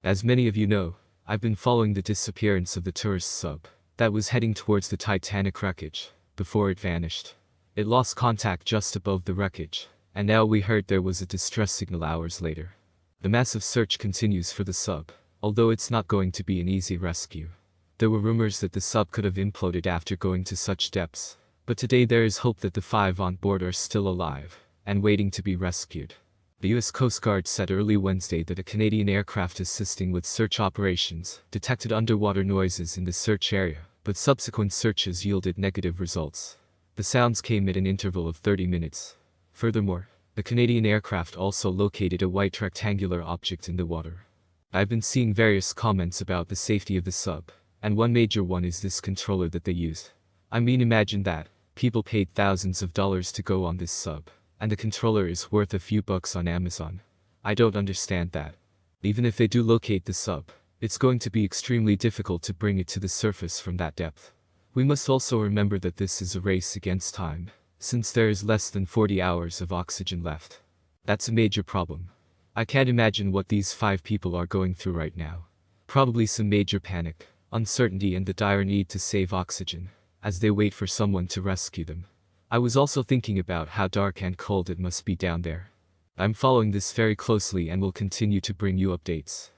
As many of you know, I've been following the disappearance of the tourist sub that was heading towards the Titanic wreckage before it vanished. It lost contact just above the wreckage, and now we heard there was a distress signal hours later. The massive search continues for the sub, although it's not going to be an easy rescue. There were rumors that the sub could have imploded after going to such depths, but today there is hope that the 5 on board are still alive and waiting to be rescued. The U.S. Coast Guard said early Wednesday that a Canadian aircraft assisting with search operations detected underwater noises in the search area, but subsequent searches yielded negative results. The sounds came at an interval of 30 minutes. Furthermore, the Canadian aircraft also located a white rectangular object in the water. I've been seeing various comments about the safety of the sub, and one major one is this controller that they used. I mean, imagine that. People paid thousands of dollars to go on this sub, and the controller is worth a few bucks on Amazon. I don't understand that. Even if they do locate the sub, it's going to be extremely difficult to bring it to the surface from that depth. We must also remember that this is a race against time, since there is less than 40 hours of oxygen left. That's a major problem. I can't imagine what these 5 people are going through right now. Probably some major panic, uncertainty, and the dire need to save oxygen as they wait for someone to rescue them. I was also thinking about how dark and cold it must be down there. I'm following this very closely and will continue to bring you updates.